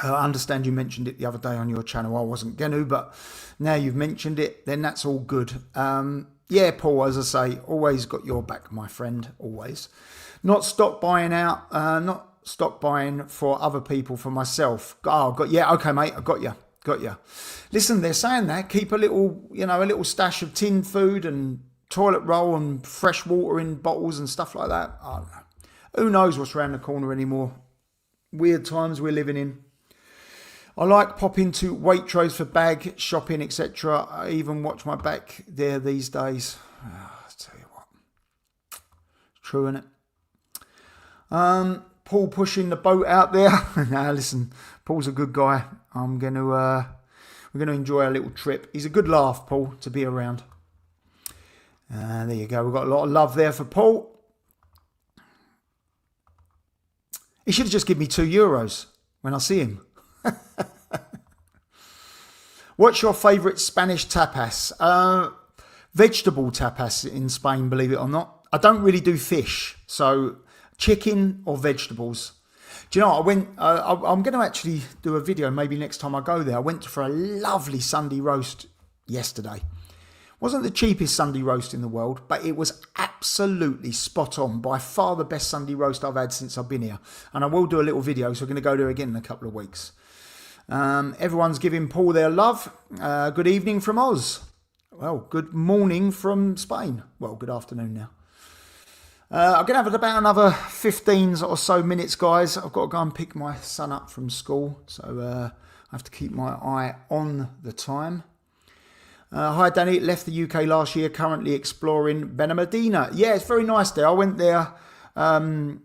I understand you mentioned it the other day on your channel. I wasn't going to, but now you've mentioned it, then that's all good. Yeah, Paul, as I say, always got your back, my friend, always. Not stock buying out, not stock buying for other people, for myself. Oh, yeah, okay, mate, I got you. Listen, they're saying that, keep a little, you know, a little stash of tin food and toilet roll and fresh water in bottles and stuff like that. I don't know. Who knows what's around the corner anymore? Weird times we're living in. I like popping to Waitrose for bag shopping, etc. I even watch my back there these days. Oh, I'll tell you what. True, innit? Paul pushing the boat out there. Now listen, Paul's a good guy. We're gonna enjoy our little trip. He's a good laugh, Paul, to be around. There you go. We've got a lot of love there for Paul. He should have just given me €2 when I see him. What's your favourite Spanish tapas? Vegetable tapas in Spain, believe it or not. I don't really do fish, so chicken or vegetables. Do you know what? I'm going to actually do a video maybe next time I go there. I went for a lovely Sunday roast yesterday. Wasn't the cheapest Sunday roast in the world, but it was absolutely spot on. By far the best Sunday roast I've had since I've been here. And I will do a little video, so we're going to go there again in a couple of weeks. Everyone's giving Paul their love. Good evening from Oz. Well, good morning from Spain. Well, good afternoon now. I'm going to have about another 15 or so minutes, guys. I've got to go and pick my son up from school. So I have to keep my eye on the time. Hi, Danny. Left the UK last year. Currently exploring Benalmadena. Yeah, it's very nice there. I went there to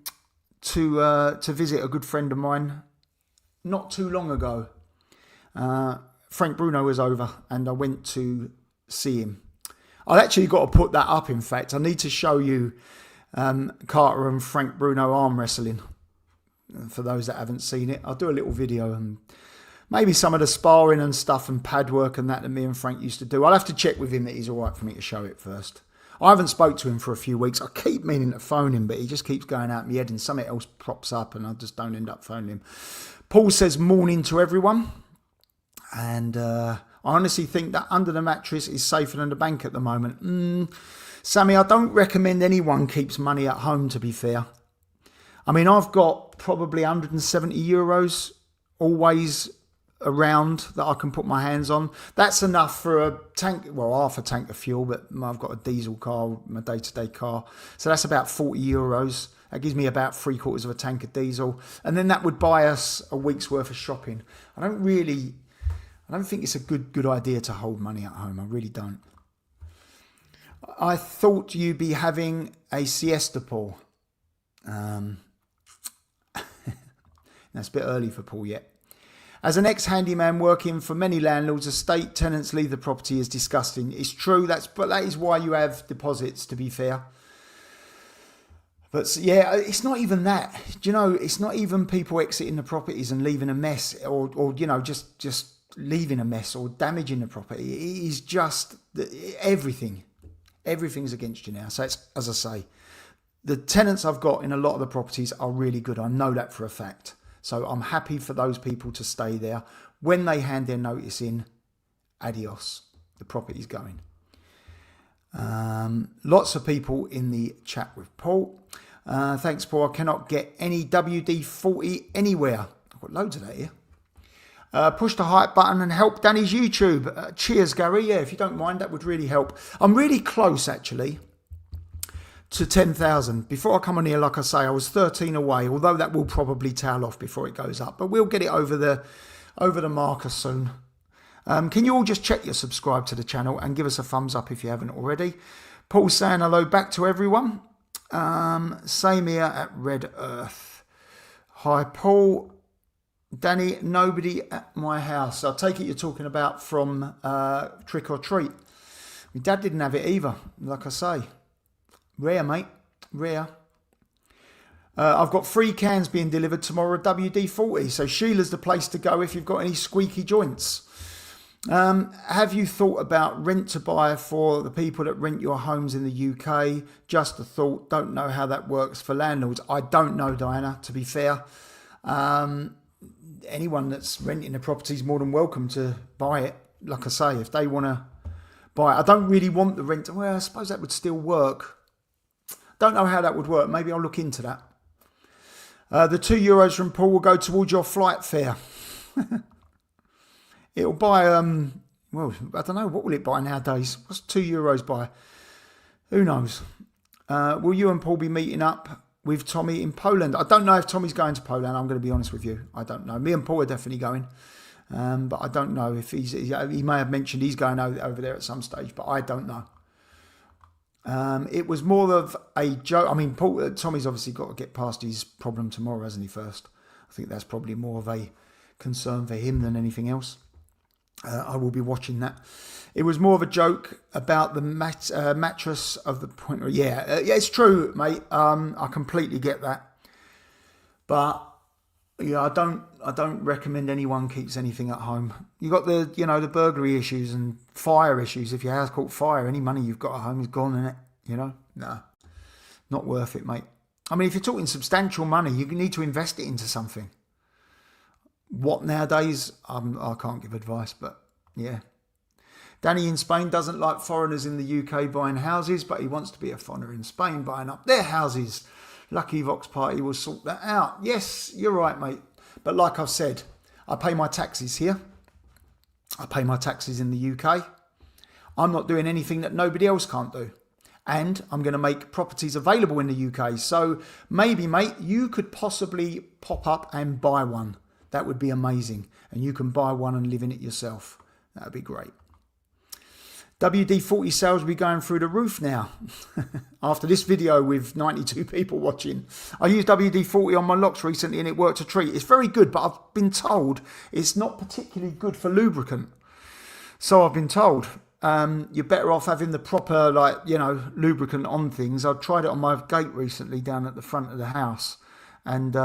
visit a good friend of mine not too long ago. Frank Bruno was over and I went to see him. I've actually got to put that up, in fact. I need to show you Carter and Frank Bruno arm wrestling. For those that haven't seen it, I'll do a little video and maybe some of the sparring and stuff and pad work and that me and Frank used to do. I'll have to check with him that he's all right for me to show it first. I haven't spoke to him for a few weeks. I keep meaning to phone him, but he just keeps going out my head and something else props up and I just don't end up phoning him. Paul says morning to everyone. And I honestly think that under the mattress is safer than the bank at the moment. Sammy, I don't recommend anyone keeps money at home, to be fair. I mean, I've got probably €170 always around that I can put my hands on. That's enough for a tank, well, half a tank of fuel, but I've got a diesel car, my day-to-day car. So that's about €40. That gives me about 3/4 of a tank of diesel. And then that would buy us a week's worth of shopping. I don't think it's a good idea to hold money at home. I really don't. I thought you'd be having a siesta, Paul. That's a bit early for Paul yet. As an ex-handyman working for many landlords, estate tenants leave the property is disgusting. It's true, but that is why you have deposits, to be fair. But yeah, it's not even that. Do you know, it's not even people exiting the properties and leaving a mess or you know, just leaving a mess or damaging the property. It is just everything. Everything's against you now. So it's, as I say, the tenants I've got in a lot of the properties are really good. I know that for a fact. So I'm happy for those people to stay there. When they hand their notice in, adios. The property's going. Lots of people in the chat with Paul. Thanks, Paul. I cannot get any WD-40 anywhere. I've got loads of that here. Push the hype button and help Danny's YouTube. Cheers, Gary. Yeah, if you don't mind, that would really help. I'm really close, actually, to 10,000. Before I come on here, like I say, I was 13 away, although that will probably tail off before it goes up. But we'll get it over the marker soon. Can you all just check you're subscribed to the channel and give us a thumbs up if you haven't already? Paul saying hello back to everyone. Same here at Red Earth. Hi, Paul. Danny, nobody at my house. I take it you're talking about from Trick or Treat. My dad didn't have it either, like I say. Rare, mate. Rare. I've got 3 cans being delivered tomorrow of WD-40. So Sheila's the place to go if you've got any squeaky joints. Have you thought about rent to buy for the people that rent your homes in the UK? Just a thought. Don't know how that works for landlords. I don't know, Diana, to be fair. Anyone that's renting a property is more than welcome to buy it. Like I say, if they want to buy it. I don't really want the rent. Well, I suppose that would still work. Don't know how that would work. Maybe I'll look into that. The €2 from Paul will go towards your flight fare. It'll buy, well, I don't know. What will it buy nowadays? What's €2 buy? Who knows? Will you and Paul be meeting up with Tommy in Poland? I don't know if Tommy's going to Poland. I'm going to be honest with you. I don't know. Me and Paul are definitely going. But I don't know if he may have mentioned he's going over there at some stage, but I don't know. It was more of a joke. I mean, Tommy's obviously got to get past his problem tomorrow, hasn't he, first? I think that's probably more of a concern for him than anything else. I will be watching that. It was more of a joke about the mattress of the point. Yeah, it's true, mate. I completely get that. But yeah, I don't recommend anyone keeps anything at home. You got the burglary issues and fire issues. If your house caught fire, any money you've got at home is gone, innit? No, not worth it, mate. I mean, if you're talking substantial money, you need to invest it into something. What nowadays? I can't give advice, but yeah. Danny in Spain doesn't like foreigners in the UK buying houses, but he wants to be a foreigner in Spain buying up their houses. Lucky Vox Party will sort that out. Yes, you're right, mate. But like I've said, I pay my taxes here. I pay my taxes in the UK. I'm not doing anything that nobody else can't do. And I'm going to make properties available in the UK. So maybe, mate, you could possibly pop up and buy one. That would be amazing. And you can buy one and live in it yourself. That would be great. WD-40 sales will be going through the roof now. After this video with 92 people watching. I used WD-40 on my locks recently and it worked a treat. It's very good, but I've been told it's not particularly good for lubricant. So I've been told. You're better off having the proper, lubricant on things. I tried it on my gate recently down at the front of the house. And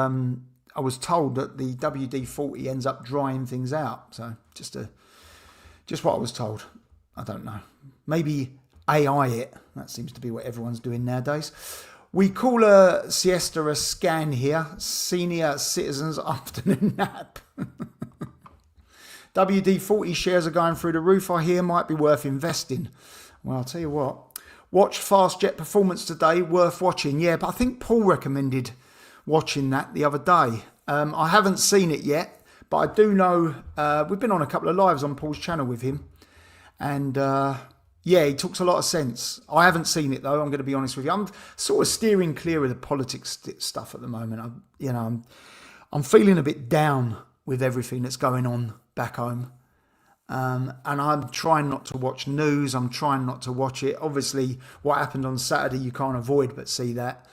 I was told that the WD-40 ends up drying things out. So just what I was told. I don't know. Maybe AI it. That seems to be what everyone's doing nowadays. We call a siesta a scan here. Senior citizens afternoon nap. WD-40 shares are going through the roof. I hear might be worth investing. Well, I'll tell you what. Watch Fastjet Performance today. Worth watching. Yeah, but I think Paul recommended watching that the other day. I haven't seen it yet, but I do know we've been on a couple of lives on Paul's channel with him. And yeah, he talks a lot of sense. I haven't seen it though. I'm going to be honest with you. I'm sort of steering clear of the politics stuff at the moment. I'm feeling a bit down with everything that's going on back home. And I'm trying not to watch news. I'm trying not to watch it. Obviously, what happened on Saturday, you can't avoid but see that.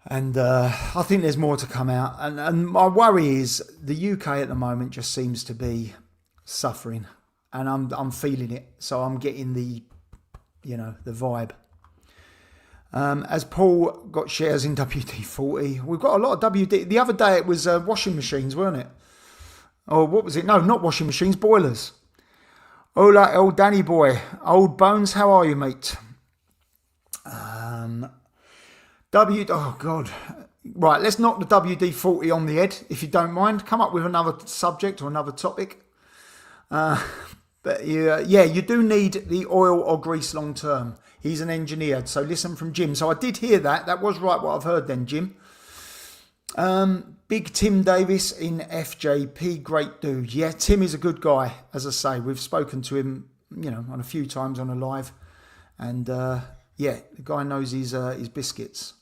And I think there's more to come out. And my worry is the UK at the moment just seems to be suffering. And I'm feeling it. So I'm getting the vibe. As Paul got shares in WD-40, we've got a lot of WD. The other day it was washing machines, weren't it? Or what was it? No, not washing machines, boilers. Hola, old Danny boy. Old Bones, how are you, mate? Oh, God. Right, let's knock the WD-40 on the head, if you don't mind. Come up with another subject or another topic. But yeah, you do need the oil or grease long term. He's an engineer, so listen from Jim. So I did hear that. That was right what I've heard then, Jim. Big Tim Davis in FJP, great dude. Yeah, Tim is a good guy, as I say. We've spoken to him, on a few times on a live. And yeah, the guy knows his biscuits.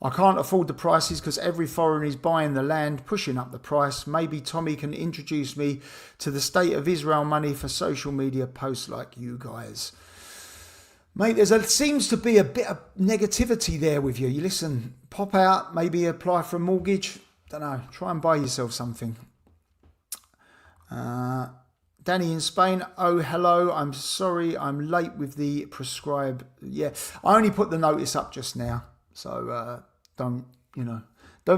I can't afford the prices because every foreigner is buying the land, pushing up the price. Maybe Tommy can introduce me to the State of Israel money for social media posts like you guys. Mate, seems to be a bit of negativity there with you. You listen, pop out, maybe apply for a mortgage. Don't know, try and buy yourself something. Danny in Spain, oh, hello. I'm sorry, I'm late with the prescribe. Yeah, I only put the notice up just now. So don't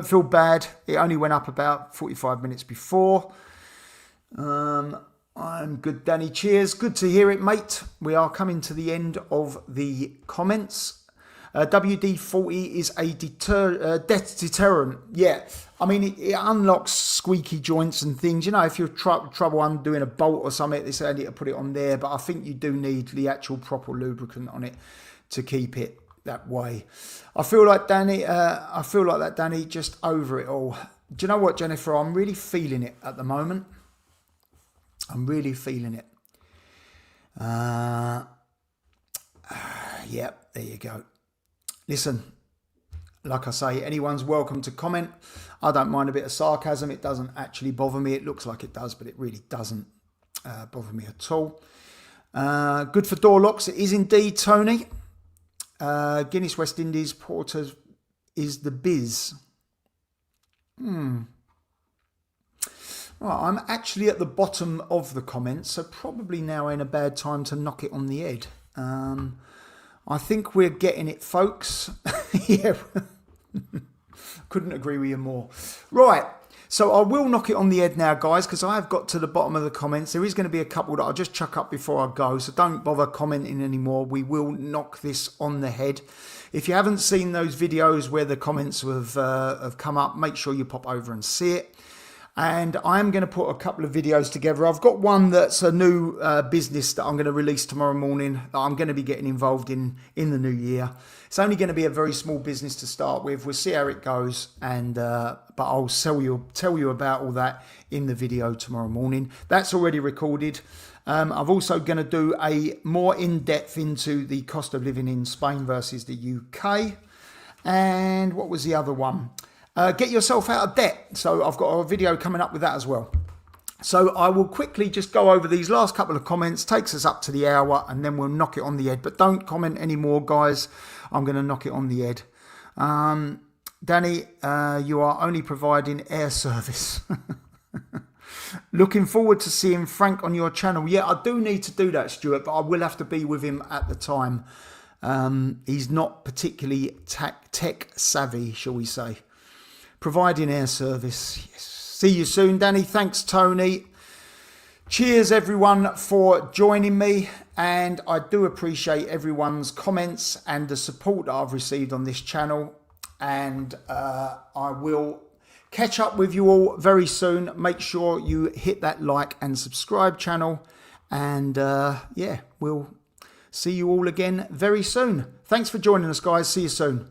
feel bad. It only went up about 45 minutes before. I'm good, Danny. Cheers. Good to hear it, mate. We are coming to the end of the comments. WD-40 is a death deterrent. Yeah, I mean, it unlocks squeaky joints and things. If you're trouble undoing a bolt or something, they say I need to put it on there. But I think you do need the actual proper lubricant on it to keep it that way. I feel like that Danny, just over it all. Do you know what, Jennifer? I'm really feeling it at the moment. I'm really feeling it. Yeah, there you go. Listen, like I say, anyone's welcome to comment. I don't mind a bit of sarcasm. It doesn't actually bother me. It looks like it does, but it really doesn't bother me at all. Good for door locks. It is indeed, Tony. Guinness West Indies Porter is the biz. Well, I'm actually at the bottom of the comments, so probably now ain't a bad time to knock it on the head. I think we're getting it, folks. Yeah, couldn't agree with you more. Right, so I will knock it on the head now, guys, because I have got to the bottom of the comments. There is going to be a couple that I'll just chuck up before I go, so don't bother commenting anymore. We will knock this on the head. If you haven't seen those videos where the comments have come up, make sure you pop over and see it. And I'm going to put a couple of videos together. I've got one that's a new business that I'm going to release tomorrow morning that I'm going to be getting involved in the new year. It's only going to be a very small business to start with. We'll see how it goes, and but I'll tell you about all that in the video tomorrow morning. That's already recorded. I'm also going to do a more in-depth into the cost of living in Spain versus the UK. And what was the other one? Get yourself out of debt. So I've got a video coming up with that as well. So I will quickly just go over these last couple of comments. Takes us up to the hour, and then we'll knock it on the head. But don't comment anymore, guys. I'm going to knock it on the head. Danny, you are only providing air service. Looking forward to seeing Frank on your channel. Yeah, I do need to do that, Stuart, but I will have to be with him at the time. He's not particularly tech savvy, shall we say. Providing air service. Yes. See you soon, Danny. Thanks, Tony. Cheers, everyone, for joining me. And I do appreciate everyone's comments and the support that I've received on this channel. And I will catch up with you all very soon. Make sure you hit that like and subscribe channel. And yeah, we'll see you all again very soon. Thanks for joining us, guys. See you soon.